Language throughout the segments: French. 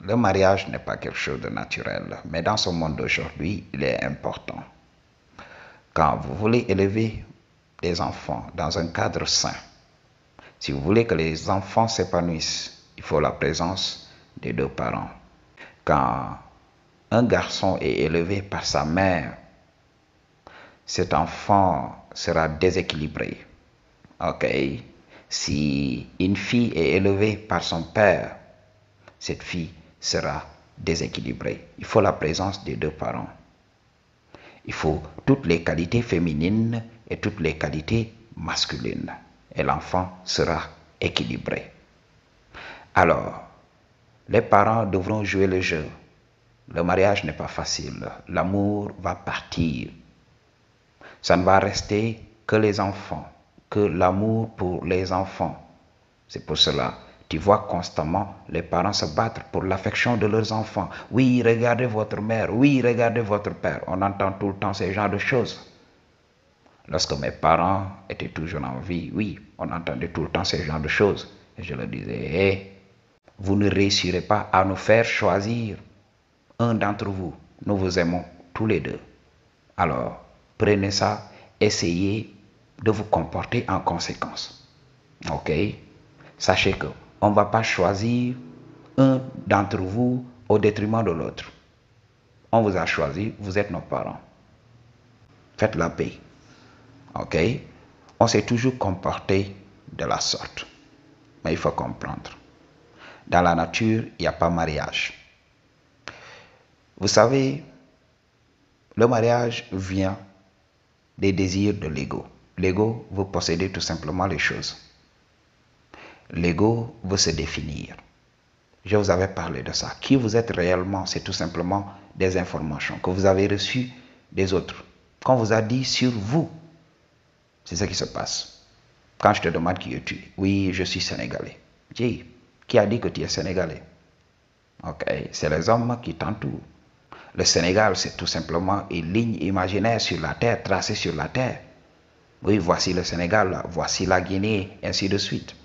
Le mariage n'est pas quelque chose de naturel, mais dans ce monde d'aujourd'hui, il est important. Quand vous voulez élever des enfants dans un cadre sain, si vous voulez que les enfants s'épanouissent, il faut la présence des deux parents. Quand un garçon est élevé par sa mère, cet enfant sera déséquilibré. Ok? Si une fille est élevée par son père, cette fille sera déséquilibrée. Il faut la présence des deux parents. Il faut toutes les qualités féminines et toutes les qualités masculines. Et l'enfant sera équilibré. Alors, les parents devront jouer le jeu. Le mariage n'est pas facile. L'amour va partir. Ça ne va rester que les enfants, que l'amour pour les enfants. C'est pour cela, tu vois constamment les parents se battre pour l'affection de leurs enfants. Oui, regardez votre mère. Oui, regardez votre père. On entend tout le temps ces genres de choses. Lorsque mes parents étaient toujours en vie, oui, on entendait tout le temps ces genres de choses. Et je leur disais, hey, vous ne réussirez pas à nous faire choisir un d'entre vous. Nous vous aimons tous les deux. Alors, prenez ça, essayez de vous comporter en conséquence. Ok? Sachez que on ne va pas choisir un d'entre vous au détriment de l'autre. On vous a choisi, vous êtes nos parents. Faites la paix. Ok? On s'est toujours comporté de la sorte. Mais il faut comprendre. Dans la nature, il n'y a pas mariage. Vous savez, le mariage vient des désirs de l'ego. L'ego veut posséder tout simplement les choses. L'ego veut se définir. Je vous avais parlé de ça. Qui vous êtes réellement, c'est tout simplement des informations que vous avez reçues des autres. Qu'on vous a dit sur vous. C'est ce qui se passe. Quand je te demande qui es-tu, oui, je suis sénégalais. Dis, qui a dit que tu es sénégalais? Ok, c'est les hommes qui t'entourent. Le Sénégal, c'est tout simplement une ligne imaginaire sur la terre, tracée sur la terre. Oui, voici le Sénégal, voici la Guinée, ainsi de suite.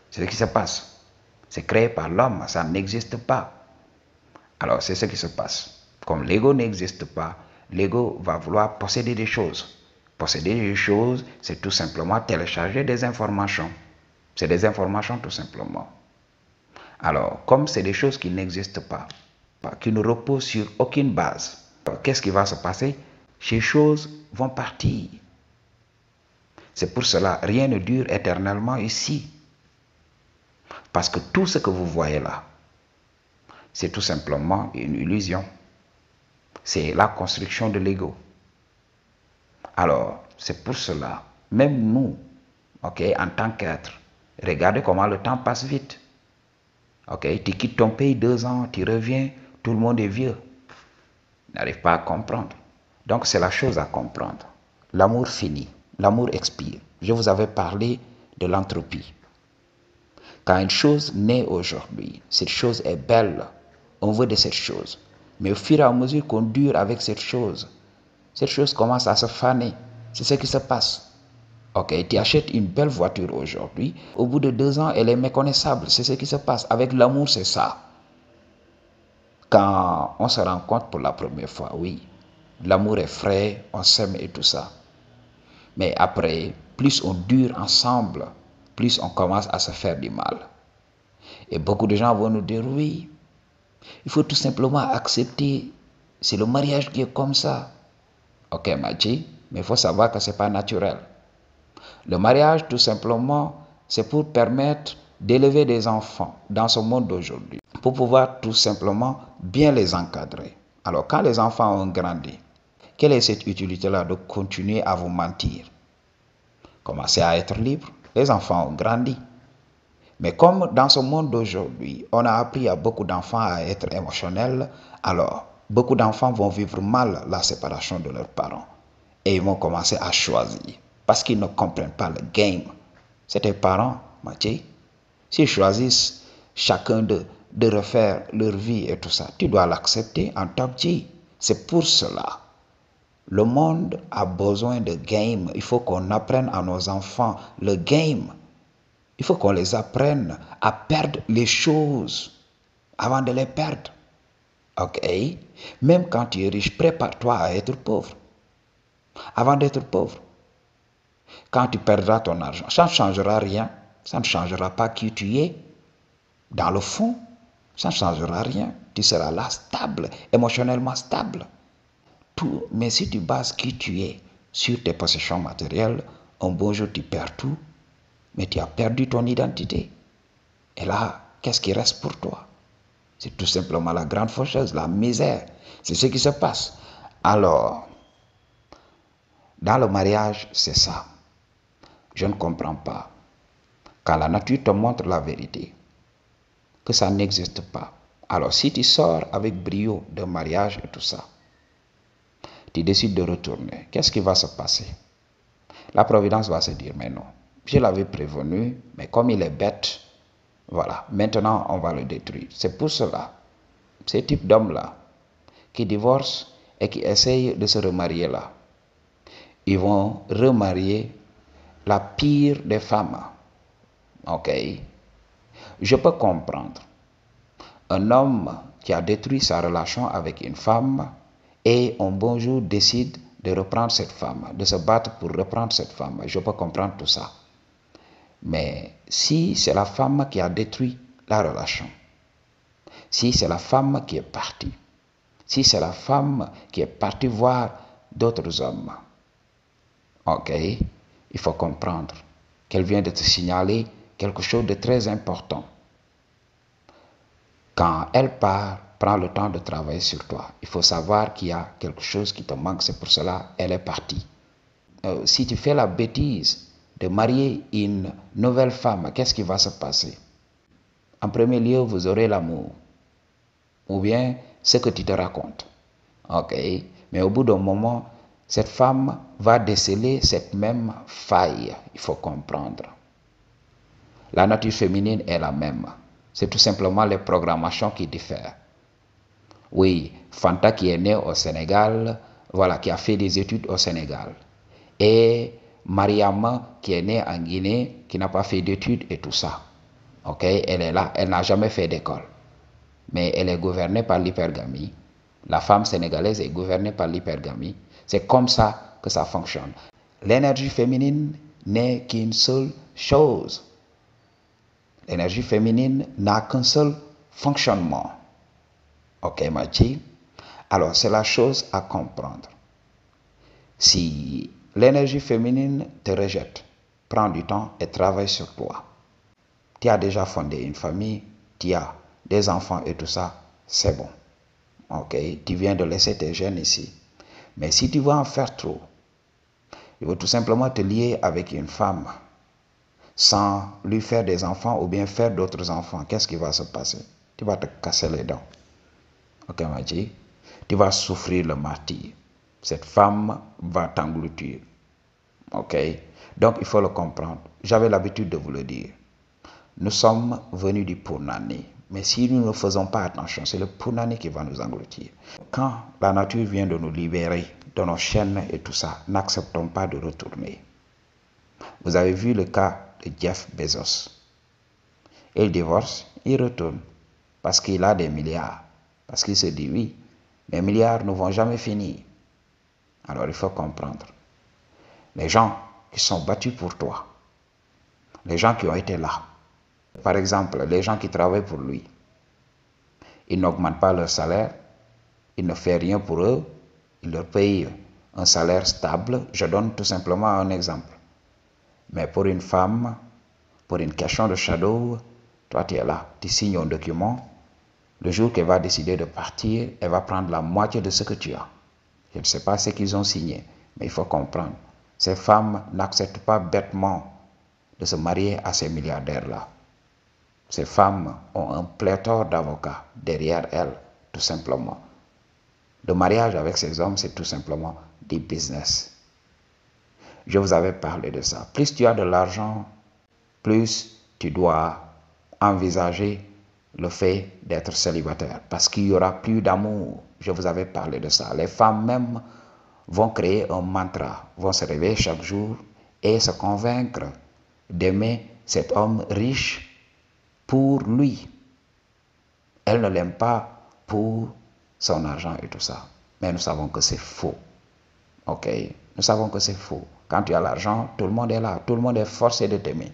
C'est ce qui se passe. C'est créé par l'homme, ça n'existe pas. Alors, c'est ce qui se passe. Comme l'ego n'existe pas, l'ego va vouloir posséder des choses. Posséder des choses, c'est tout simplement télécharger des informations. C'est des informations tout simplement. Alors, comme c'est des choses qui n'existent pas, qui ne reposent sur aucune base, qu'est-ce qui va se passer? Ces choses vont partir. C'est pour cela, rien ne dure éternellement ici. Parce que tout ce que vous voyez là, c'est tout simplement une illusion. C'est la construction de l'ego. Alors, c'est pour cela, même nous, ok, en tant qu'être, regardez comment le temps passe vite. Ok, tu quittes ton pays 2 ans, tu reviens, tout le monde est vieux. N'arrive pas à comprendre. Donc, c'est la chose à comprendre. L'amour finit, l'amour expire. Je vous avais parlé de l'entropie. Quand une chose naît aujourd'hui, cette chose est belle, on veut de cette chose. Mais au fur et à mesure qu'on dure avec cette chose commence à se faner. C'est ce qui se passe. Ok, tu achètes une belle voiture aujourd'hui, au bout de 2 ans, elle est méconnaissable. C'est ce qui se passe. Avec l'amour, c'est ça. Quand on se rencontre pour la première fois, oui, l'amour est frais, on s'aime et tout ça. Mais après, plus on dure ensemble, plus on commence à se faire du mal. Et beaucoup de gens vont nous dire, oui, il faut tout simplement accepter, c'est le mariage qui est comme ça. Ok, Machi, mais il faut savoir que ce n'est pas naturel. Le mariage, tout simplement, c'est pour permettre d'élever des enfants dans ce monde d'aujourd'hui, pour pouvoir tout simplement bien les encadrer. Alors, quand les enfants ont grandi, quelle est cette utilité-là de continuer à vous mentir? Commencez à être libre. Les enfants ont grandi. Mais comme dans ce monde d'aujourd'hui, on a appris à beaucoup d'enfants à être émotionnels, alors beaucoup d'enfants vont vivre mal la séparation de leurs parents. Et ils vont commencer à choisir. Parce qu'ils ne comprennent pas le game. C'est tes parents, Mathieu. S'ils choisissent chacun de refaire leur vie et tout ça, tu dois l'accepter en tant que Dieu. C'est pour cela. Le monde a besoin de game. Il faut qu'on apprenne à nos enfants le game. Il faut qu'on les apprenne à perdre les choses avant de les perdre. Ok? Même quand tu es riche, prépare-toi à être pauvre. Avant d'être pauvre, quand tu perdras ton argent, ça ne changera rien. Ça ne changera pas qui tu es. Dans le fond, ça ne changera rien. Tu seras là stable, émotionnellement stable. Tout, mais si tu bases qui tu es sur tes possessions matérielles, un beau jour tu perds tout, mais tu as perdu ton identité. Et là, qu'est-ce qui reste pour toi? C'est tout simplement la grande faucheuse, la misère. C'est ce qui se passe. Alors, dans le mariage, c'est ça. Je ne comprends pas. Quand la nature te montre la vérité, que ça n'existe pas. Alors, si tu sors avec brio de mariage et tout ça, tu décides de retourner, qu'est-ce qui va se passer? La providence va se dire, mais non, je l'avais prévenu, mais comme il est bête, voilà, maintenant on va le détruire. C'est pour cela, ces types d'hommes-là, qui divorcent et qui essayent de se remarier là, ils vont remarier la pire des femmes. Ok? Je peux comprendre. Un homme qui a détruit sa relation avec une femme et un bon jour décide de reprendre cette femme, de se battre pour reprendre cette femme. Je peux comprendre tout ça. Mais si c'est la femme qui a détruit la relation, si c'est la femme qui est partie, si c'est la femme qui est partie voir d'autres hommes, ok, il faut comprendre qu'elle vient de te signaler quelque chose de très important. Quand elle part, prends le temps de travailler sur toi. Il faut savoir qu'il y a quelque chose qui te manque, c'est pour cela qu'elle est partie. Si tu fais la bêtise de marier une nouvelle femme, qu'est-ce qui va se passer? En premier lieu, vous aurez l'amour, ou bien ce que tu te racontes. Ok? Mais au bout d'un moment, cette femme va déceler cette même faille. Il faut comprendre. La nature féminine est la même. C'est tout simplement les programmations qui diffèrent. Oui, Fanta qui est né au Sénégal, voilà, qui a fait des études au Sénégal. Et Mariama qui est née en Guinée, qui n'a pas fait d'études et tout ça. Ok, elle est là, elle n'a jamais fait d'école. Mais elle est gouvernée par l'hypergamie. La femme sénégalaise est gouvernée par l'hypergamie. C'est comme ça que ça fonctionne. L'énergie féminine n'est qu'une seule chose. L'énergie féminine n'a qu'un seul fonctionnement. Ok, Machi? Alors, c'est la chose à comprendre. Si l'énergie féminine te rejette, prends du temps et travaille sur toi. Tu as déjà fondé une famille, tu as des enfants et tout ça, c'est bon. Ok, tu viens de laisser tes gènes ici. Mais si tu veux en faire trop, il faut tout simplement te lier avec une femme sans lui faire des enfants ou bien faire d'autres enfants. Qu'est-ce qui va se passer? Tu vas te casser les dents. Ok, Maji? Tu vas souffrir le martyre. Cette femme va t'engloutir. Ok? Donc, il faut le comprendre. J'avais l'habitude de vous le dire. Nous sommes venus du Punani. Mais si nous ne faisons pas attention, c'est le Punani qui va nous engloutir. Quand la nature vient de nous libérer de nos chaînes et tout ça, n'acceptons pas de retourner. Vous avez vu le cas de Jeff Bezos. Il divorce, il retourne parce qu'il a des milliards. Parce qu'il se dit, oui, mes milliards ne vont jamais finir. Alors il faut comprendre. Les gens qui sont battus pour toi, les gens qui ont été là, par exemple, les gens qui travaillent pour lui, ils n'augmentent pas leur salaire, il ne fait rien pour eux, il leur paye un salaire stable. Je donne tout simplement un exemple. Mais pour une femme, pour une question de shadow, toi tu es là, tu signes un document. Le jour qu'elle va décider de partir, elle va prendre la moitié de ce que tu as. Je ne sais pas ce qu'ils ont signé, mais il faut comprendre. Ces femmes n'acceptent pas bêtement de se marier à ces milliardaires-là. Ces femmes ont un pléthore d'avocats derrière elles, tout simplement. Le mariage avec ces hommes, c'est tout simplement du business. Je vous avais parlé de ça. Plus tu as de l'argent, plus tu dois envisager le fait d'être célibataire. Parce qu'il n'y aura plus d'amour. Je vous avais parlé de ça. Les femmes même vont créer un mantra, vont se réveiller chaque jour et se convaincre d'aimer cet homme riche pour lui. Elle ne l'aime pas pour son argent et tout ça. Mais nous savons que c'est faux. Ok? Nous savons que c'est faux. Quand tu as l'argent, tout le monde est là. Tout le monde est forcé de t'aimer.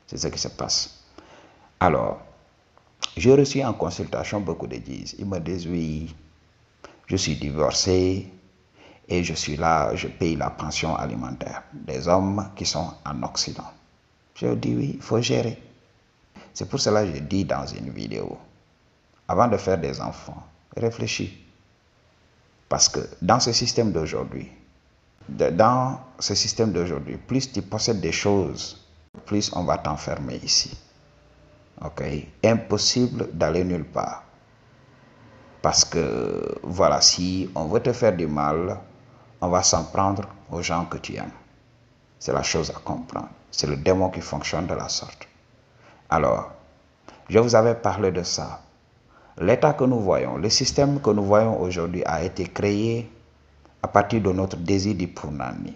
C'est ce qui se passe. Alors, j'ai reçu en consultation beaucoup de disent. Ils me disent, oui, je suis divorcé et je suis là, je paye la pension alimentaire des hommes qui sont en Occident. Je dis, oui, il faut gérer. C'est pour cela que je dis dans une vidéo, avant de faire des enfants, réfléchis. Parce que dans ce système d'aujourd'hui, plus tu possèdes des choses, plus on va t'enfermer ici. Ok? Impossible d'aller nulle part. Parce que, voilà, si on veut te faire du mal, on va s'en prendre aux gens que tu aimes. C'est la chose à comprendre. C'est le démon qui fonctionne de la sorte. Alors, je vous avais parlé de ça. L'état que nous voyons, le système que nous voyons aujourd'hui a été créé à partir de notre désir du Purnani.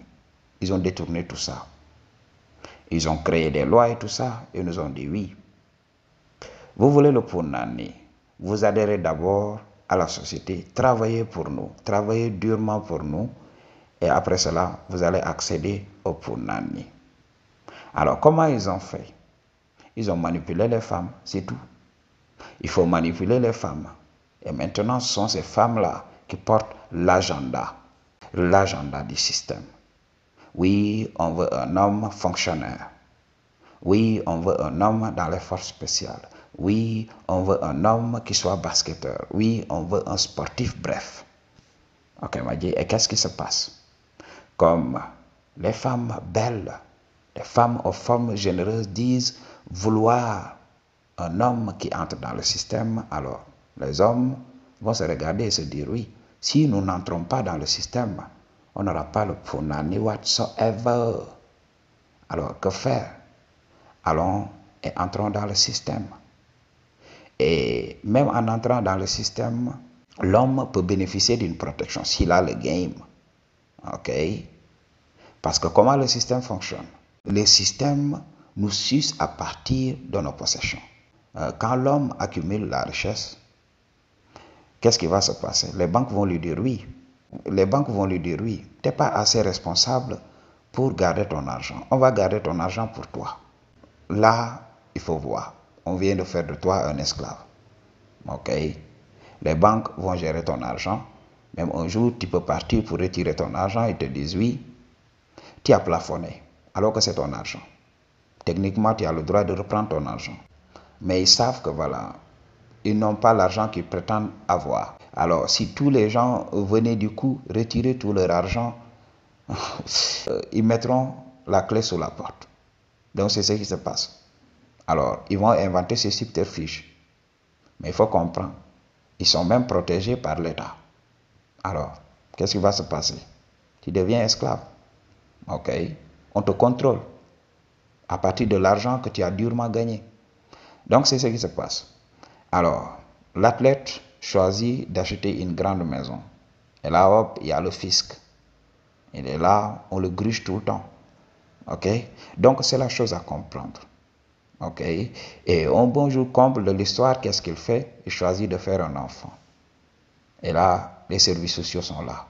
Ils ont détourné tout ça. Ils ont créé des lois et tout ça, et nous ont dit oui. Vous voulez le Purnani, vous adhérez d'abord à la société, travaillez pour nous, travaillez durement pour nous, et après cela, vous allez accéder au Purnani. Alors, comment ils ont fait? Ils ont manipulé les femmes, c'est tout. Il faut manipuler les femmes. Et maintenant, ce sont ces femmes-là qui portent l'agenda du système. Oui, on veut un homme fonctionnaire. Oui, on veut un homme dans les forces spéciales. Oui, on veut un homme qui soit basketteur. Oui, on veut un sportif, bref. Ok, Madji, et qu'est-ce qui se passe? Comme les femmes belles, les femmes aux formes généreuses disent vouloir un homme qui entre dans le système, alors les hommes vont se regarder et se dire oui, si nous n'entrons pas dans le système, on n'aura pas le punani whatsoever. Alors que faire? Allons et entrons dans le système. Et même en entrant dans le système, l'homme peut bénéficier d'une protection s'il a le game. Ok? Parce que comment le système fonctionne? Le système nous suce à partir de nos possessions. Quand l'homme accumule la richesse, qu'est-ce qui va se passer? Les banques vont lui dire oui. Les banques vont lui dire oui. Tu n'es pas assez responsable pour garder ton argent. On va garder ton argent pour toi. Là, il faut voir. On vient de faire de toi un esclave. Ok? Les banques vont gérer ton argent. Même un jour, tu peux partir pour retirer ton argent. Ils te disent oui. Tu as plafonné, alors que c'est ton argent. Techniquement, tu as le droit de reprendre ton argent. Mais ils savent que voilà, ils n'ont pas l'argent qu'ils prétendent avoir. Alors, si tous les gens venaient du coup retirer tout leur argent, ils mettront la clé sous la porte. Donc, c'est ce qui se passe. Alors, ils vont inventer ces subterfuges. Mais il faut comprendre, ils sont même protégés par l'État. Alors, qu'est-ce qui va se passer? Tu deviens esclave. Ok? On te contrôle à partir de l'argent que tu as durement gagné. Donc, c'est ce qui se passe. Alors, l'athlète choisit d'acheter une grande maison. Et là, hop, il y a le fisc. Il est là, on le gruge tout le temps. Ok? Donc, c'est la chose à comprendre. Ok? Et un bon jour comble de l'histoire, qu'est-ce qu'il fait? Il choisit de faire un enfant. Et là, les services sociaux sont là.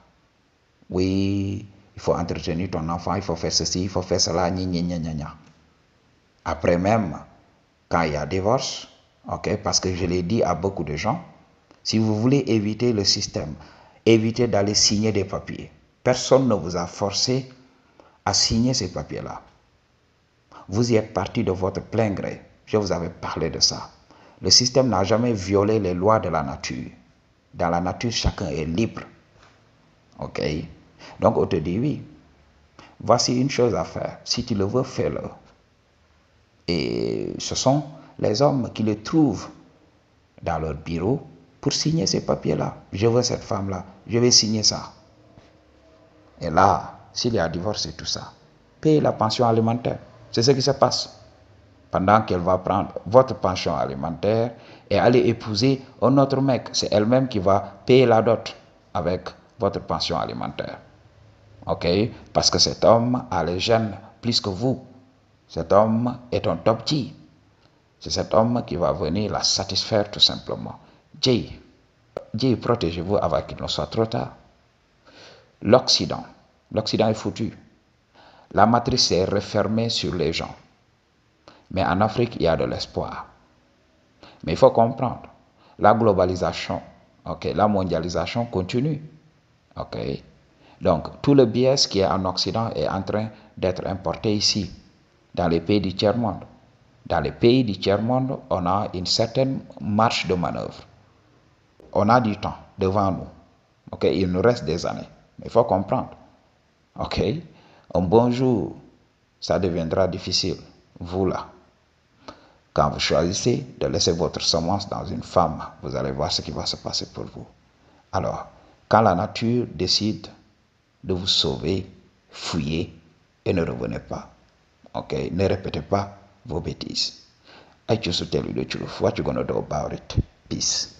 Oui, il faut entretenir ton enfant, il faut faire ceci, il faut faire cela, gna gna gna gna. Après même, quand il y a divorce, ok, parce que je l'ai dit à beaucoup de gens, si vous voulez éviter le système, évitez d'aller signer des papiers. Personne ne vous a forcé à signer ces papiers-là. Vous y êtes parti de votre plein gré. Je vous avais parlé de ça. Le système n'a jamais violé les lois de la nature. Dans la nature, chacun est libre. Ok? Donc, on te dit oui. Voici une chose à faire. Si tu le veux, fais-le. Et ce sont les hommes qui le trouvent dans leur bureau pour signer ces papiers-là. Je veux cette femme-là. Je vais signer ça. Et là, s'il y a divorce et tout ça, payez la pension alimentaire. C'est ce qui se passe. Pendant qu'elle va prendre votre pension alimentaire et aller épouser un autre mec, c'est elle-même qui va payer la dot avec votre pension alimentaire. Ok? Parce que cet homme a les gènes plus que vous. Cet homme est un top G. C'est cet homme qui va venir la satisfaire tout simplement. J. Dieu, protégez-vous avant qu'il ne soit trop tard. L'Occident est foutu. La matrice est refermée sur les gens. Mais en Afrique, il y a de l'espoir. Mais il faut comprendre, la globalisation, la mondialisation continue. Donc, tout le biais qui est en Occident est en train d'être importé ici, dans les pays du tiers-monde. Dans les pays du tiers-monde, on a une certaine marge de manœuvre. On a du temps devant nous. Il nous reste des années. Mais il faut comprendre. Un bon jour, ça deviendra difficile. Vous là. Quand vous choisissez de laisser votre semence dans une femme, vous allez voir ce qui va se passer pour vous. Alors, quand la nature décide de vous sauver, fuyez et ne revenez pas. Ne répétez pas vos bêtises. What you gonna do about it? Peace.